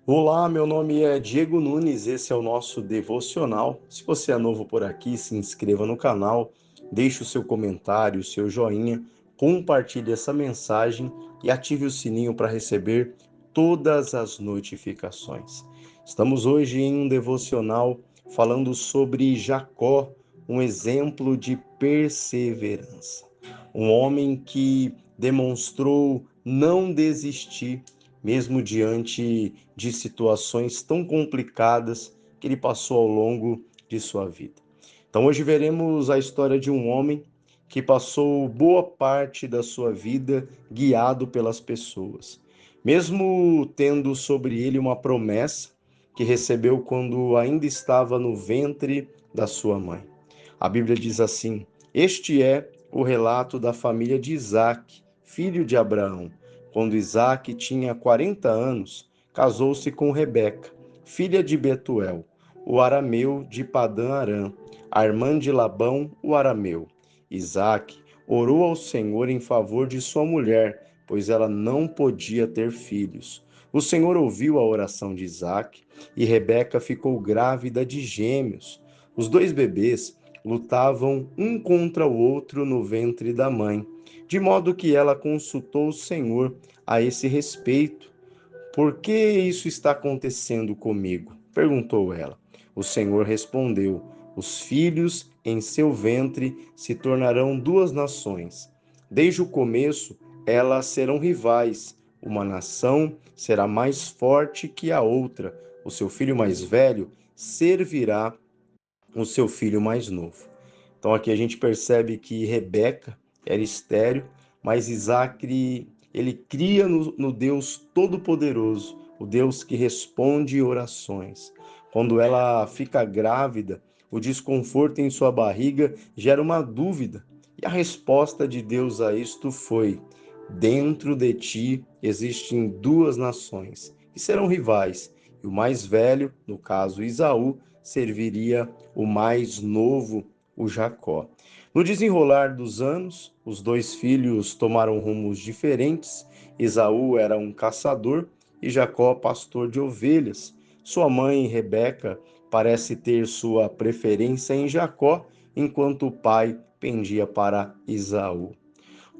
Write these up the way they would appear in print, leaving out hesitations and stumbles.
Olá, meu nome é Diego Nunes, esse é o nosso devocional. Se você é novo por aqui, se inscreva no canal, deixe o seu comentário, o seu joinha, compartilhe essa mensagem e ative o sininho para receber todas as notificações. Estamos hoje em um devocional falando sobre Jacó, um exemplo de perseverança. Um homem que demonstrou não desistir mesmo diante de situações tão complicadas que ele passou ao longo de sua vida. Então, hoje veremos a história de um homem que passou boa parte da sua vida guiado pelas pessoas, mesmo tendo sobre ele uma promessa que recebeu quando ainda estava no ventre da sua mãe. A Bíblia diz assim: Este é o relato da família de Isaque, filho de Abraão. Quando Isaque tinha 40 anos, casou-se com Rebeca, filha de Betuel, o arameu de Padã-Arã, a irmã de Labão, o arameu. Isaque orou ao Senhor em favor de sua mulher, pois ela não podia ter filhos. O Senhor ouviu a oração de Isaque e Rebeca ficou grávida de gêmeos. Os dois bebês lutavam um contra o outro no ventre da mãe, de modo que ela consultou o Senhor a esse respeito. Por que isso está acontecendo comigo? Perguntou ela. O Senhor respondeu: Os filhos em seu ventre se tornarão duas nações. Desde o começo, elas serão rivais. Uma nação será mais forte que a outra. O seu filho mais velho servirá o seu filho mais novo. Então aqui a gente percebe que Rebeca era estéril, mas Isaac ele cria no Deus Todo-Poderoso, o Deus que responde orações. Quando ela fica grávida, o desconforto em sua barriga gera uma dúvida. E a resposta de Deus a isto foi: Dentro de ti existem duas nações, que serão rivais, e o mais velho, no caso Isaú, serviria o mais novo, o Jacó. No desenrolar dos anos, os dois filhos tomaram rumos diferentes. Esaú era um caçador e Jacó pastor de ovelhas. Sua mãe, Rebeca, parece ter sua preferência em Jacó, enquanto o pai pendia para Esaú.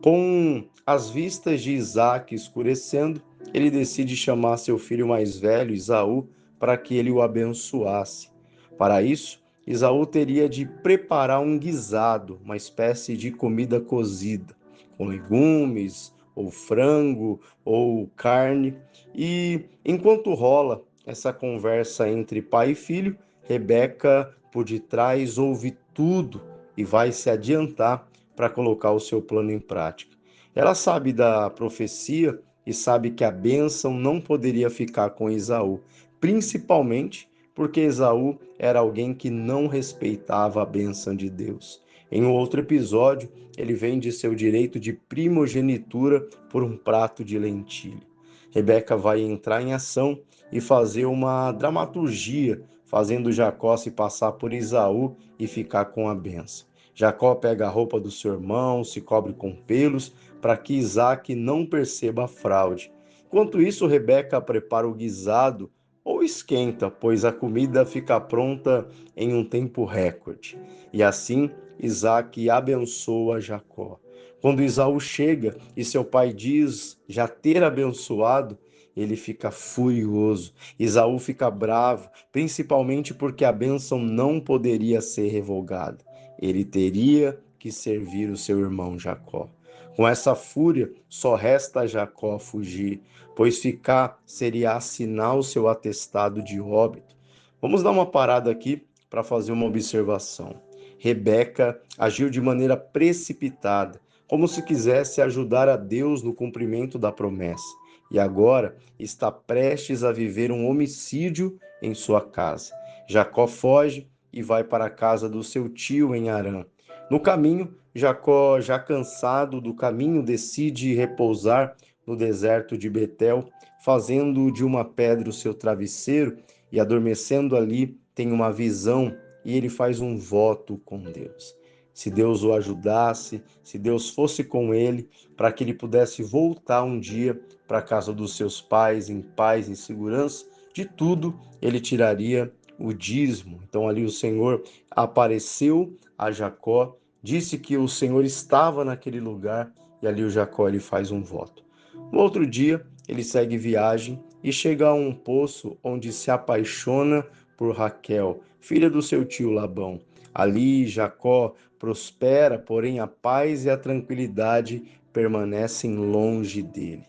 Com as vistas de Isaque escurecendo, ele decide chamar seu filho mais velho, Esaú, para que ele o abençoasse. Para isso, Esaú teria de preparar um guisado, uma espécie de comida cozida, com legumes, ou frango, ou carne. E enquanto rola essa conversa entre pai e filho, Rebeca, por detrás, ouve tudo e vai se adiantar para colocar o seu plano em prática. Ela sabe da profecia e sabe que a bênção não poderia ficar com Esaú, principalmente porque Esaú era alguém que não respeitava a bênção de Deus. Em um outro episódio, ele vende seu direito de primogenitura por um prato de lentilha. Rebeca vai entrar em ação e fazer uma dramaturgia, fazendo Jacó se passar por Esaú e ficar com a bênção. Jacó pega a roupa do seu irmão, se cobre com pelos, para que Isaac não perceba a fraude. Enquanto isso, Rebeca prepara o guisado ou esquenta, pois a comida fica pronta em um tempo recorde. E assim, Isaac abençoa Jacó. Quando Esaú chega e seu pai diz já ter abençoado, ele fica furioso. Esaú fica bravo, principalmente porque a bênção não poderia ser revogada. Ele teria que servir o seu irmão Jacó. Com essa fúria, só resta a Jacó fugir, pois ficar seria assinar o seu atestado de óbito. Vamos dar uma parada aqui para fazer uma observação. Rebeca agiu de maneira precipitada, como se quisesse ajudar a Deus no cumprimento da promessa, e agora está prestes a viver um homicídio em sua casa. Jacó foge e vai para a casa do seu tio em Harã. No caminho, Jacó, já cansado do caminho, decide repousar no deserto de Betel, fazendo de uma pedra o seu travesseiro e adormecendo ali, tem uma visão e ele faz um voto com Deus. Se Deus o ajudasse, se Deus fosse com ele, para que ele pudesse voltar um dia para a casa dos seus pais em paz, em segurança, de tudo ele tiraria o dízimo. Então ali o Senhor apareceu a Jacó, disse que o Senhor estava naquele lugar e ali o Jacó ele faz um voto. No outro dia, ele segue viagem e chega a um poço onde se apaixona por Raquel, filha do seu tio Labão. Ali Jacó prospera, porém a paz e a tranquilidade permanecem longe dele.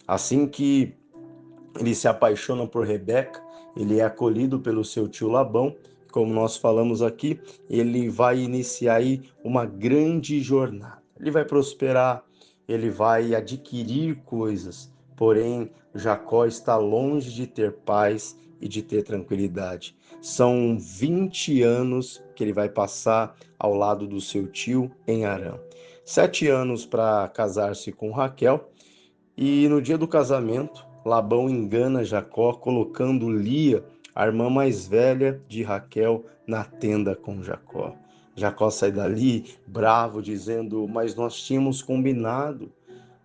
Assim que ele se apaixona por Rebeca, ele é acolhido pelo seu tio Labão, como nós falamos aqui, ele vai iniciar aí uma grande jornada. Ele vai prosperar, ele vai adquirir coisas, porém Jacó está longe de ter paz e de ter tranquilidade. São 20 anos que ele vai passar ao lado do seu tio em Harã. 7 anos para casar-se com Raquel, e no dia do casamento, Labão engana Jacó, colocando Lia, a irmã mais velha de Raquel, na tenda com Jacó. Jacó sai dali bravo, dizendo: Mas nós tínhamos combinado.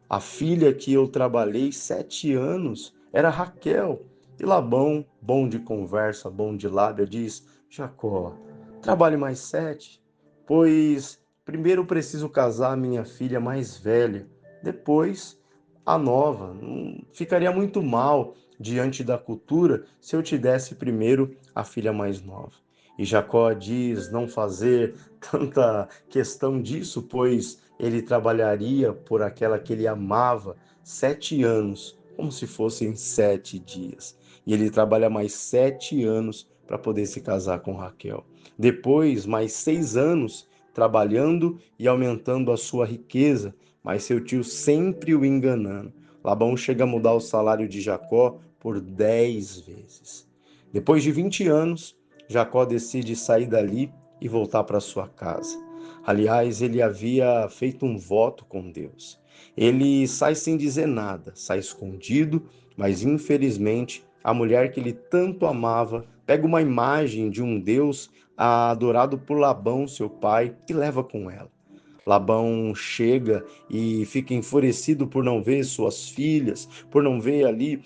A filha que eu trabalhei 7 anos era Raquel. E Labão, bom de conversa, bom de lábia, diz: Jacó, trabalhe mais 7, pois primeiro preciso casar minha filha mais velha, depois a nova. Não ficaria muito mal diante da cultura se eu te desse primeiro a filha mais nova. E Jacó diz não fazer tanta questão disso, pois ele trabalharia por aquela que ele amava 7 anos, como se fossem 7 dias. E ele trabalha mais 7 anos para poder se casar com Raquel. Depois, mais 6 anos trabalhando e aumentando a sua riqueza, mas seu tio sempre o enganando. Labão chega a mudar o salário de Jacó por 10 vezes. Depois de 20 anos, Jacó decide sair dali e voltar para sua casa. Aliás, ele havia feito um voto com Deus. Ele sai sem dizer nada, sai escondido, mas infelizmente a mulher que ele tanto amava pega uma imagem de um Deus adorado por Labão, seu pai, e leva com ela. Labão chega e fica enfurecido por não ver suas filhas, por não ver ali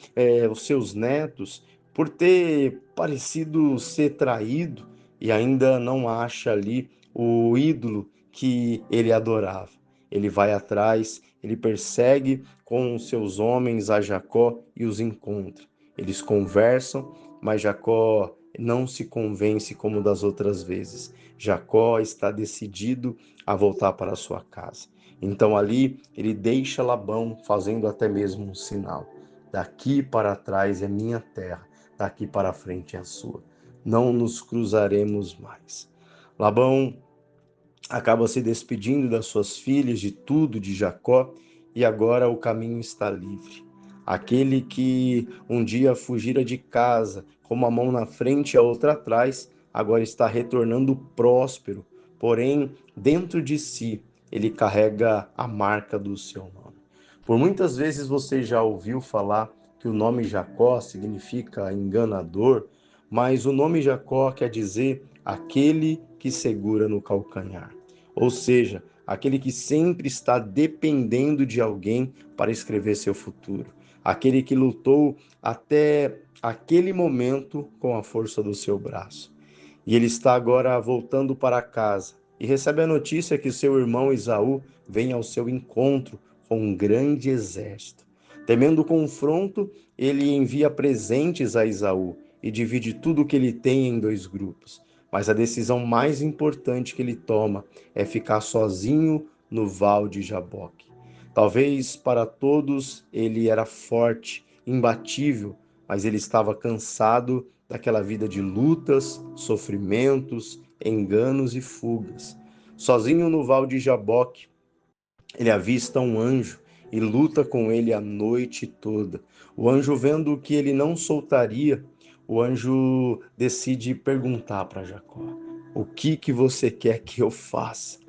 os seus netos, por ter parecido ser traído e ainda não acha ali o ídolo que ele adorava. Ele vai atrás, ele persegue com seus homens a Jacó e os encontra. Eles conversam, mas Jacó não se convence como das outras vezes. Jacó está decidido a voltar para sua casa. Então ali ele deixa Labão fazendo até mesmo um sinal: daqui para trás é minha terra, daqui para frente é a sua. Não nos cruzaremos mais. Labão acaba se despedindo das suas filhas, de tudo de Jacó, e agora o caminho está livre. Aquele que um dia fugira de casa, com uma mão na frente e a outra atrás, agora está retornando próspero, porém, dentro de si, ele carrega a marca do seu nome. Por muitas vezes você já ouviu falar que o nome Jacó significa enganador, mas o nome Jacó quer dizer aquele que segura no calcanhar. Ou seja, aquele que sempre está dependendo de alguém para escrever seu futuro. Aquele que lutou até aquele momento com a força do seu braço. E ele está agora voltando para casa e recebe a notícia que seu irmão Esaú vem ao seu encontro com um grande exército. Temendo o confronto, ele envia presentes a Esaú e divide tudo o que ele tem em 2 grupos. Mas a decisão mais importante que ele toma é ficar sozinho no Val de Jaboque. Talvez para todos ele era forte, imbatível, mas ele estava cansado daquela vida de lutas, sofrimentos, enganos e fugas. Sozinho no Val de Jaboque, ele avista um anjo e luta com ele a noite toda. O anjo, vendo que ele não soltaria, o anjo decide perguntar para Jacó: O que você quer que eu faça?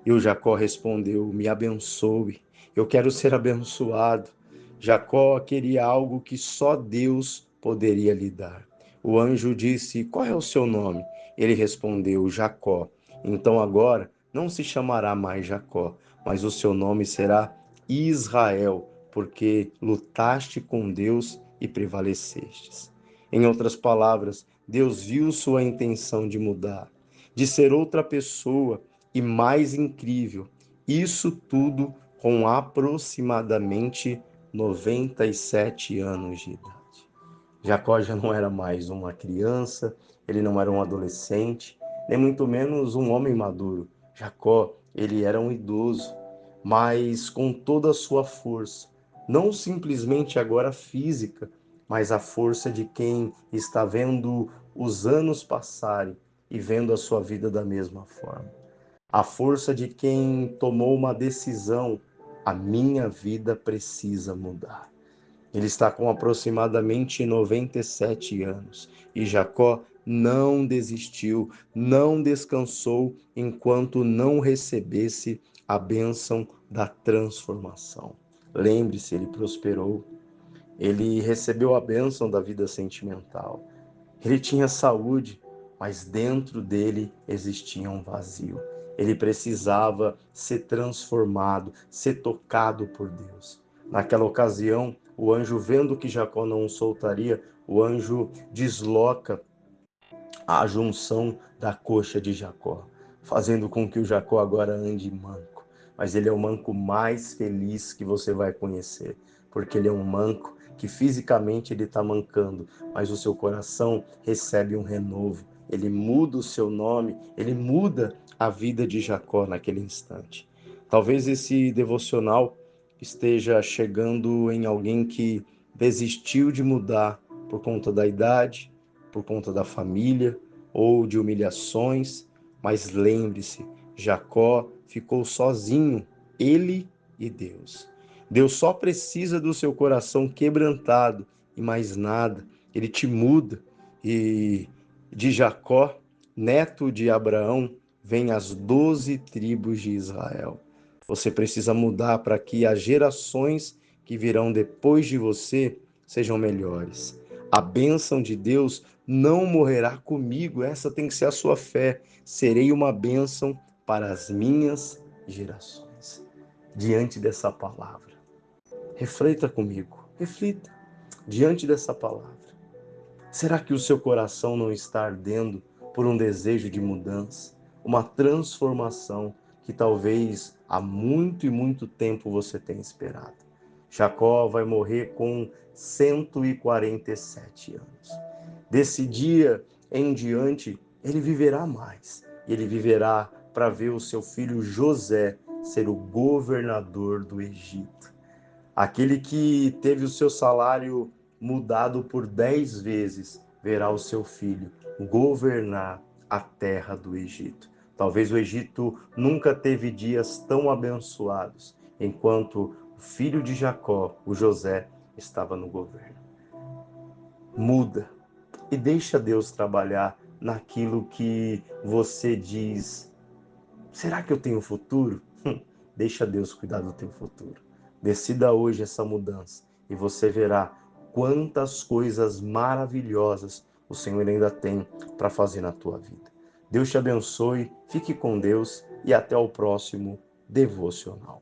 E o Jacó respondeu: Me abençoe, eu quero ser abençoado. Jacó queria algo que só Deus poderia lhe dar. O anjo disse: Qual é o seu nome? Ele respondeu: Jacó. Então agora não se chamará mais Jacó, mas o seu nome será Israel, porque lutaste com Deus e prevalecestes. Em outras palavras, Deus viu sua intenção de mudar, de ser outra pessoa e mais incrível. Isso tudo com aproximadamente 97 anos de idade. Jacó já não era mais uma criança, ele não era um adolescente, nem muito menos um homem maduro. Jacó, ele era um idoso, mas com toda a sua força, não simplesmente agora física, mas a força de quem está vendo os anos passarem e vendo a sua vida da mesma forma. A força de quem tomou uma decisão: a minha vida precisa mudar. Ele está com aproximadamente 97 anos e Jacó não desistiu, não descansou enquanto não recebesse a bênção da transformação. Lembre-se, ele prosperou, ele recebeu a bênção da vida sentimental, ele tinha saúde, mas dentro dele existia um vazio. Ele precisava ser transformado, ser tocado por Deus. Naquela ocasião, o anjo, vendo que Jacó não o soltaria, o anjo desloca a junção da coxa de Jacó, fazendo com que o Jacó agora ande manco. Mas ele é o manco mais feliz que você vai conhecer, porque ele é um manco que fisicamente ele está mancando, mas o seu coração recebe um renovo. Ele muda o seu nome, ele muda a vida de Jacó naquele instante. Talvez esse devocional esteja chegando em alguém que desistiu de mudar por conta da idade, por conta da família ou de humilhações, mas lembre-se, Jacó ficou sozinho, ele e Deus. Deus só precisa do seu coração quebrantado e mais nada. Ele te muda. E de Jacó, neto de Abraão, vem as 12 tribos de Israel. Você precisa mudar para que as gerações que virão depois de você sejam melhores. A bênção de Deus não morrerá comigo, essa tem que ser a sua fé. Serei uma bênção para as minhas gerações. Diante dessa palavra, reflita comigo, reflita diante dessa palavra. Será que o seu coração não está ardendo por um desejo de mudança, uma transformação que talvez há muito e muito tempo você tenha esperado? Jacó vai morrer com 147 anos. Desse dia em diante, ele viverá mais. Ele viverá para ver o seu filho José ser o governador do Egito. Aquele que teve o seu salário mudado por 10 vezes, verá o seu filho governar a terra do Egito. Talvez o Egito nunca teve dias tão abençoados, enquanto o filho de Jacó, o José, estava no governo. Muda e deixa Deus trabalhar naquilo que você diz: será que eu tenho futuro? Deixa Deus cuidar do teu futuro. Decida hoje essa mudança e você verá quantas coisas maravilhosas o Senhor ainda tem para fazer na tua vida. Deus te abençoe, fique com Deus e até o próximo devocional.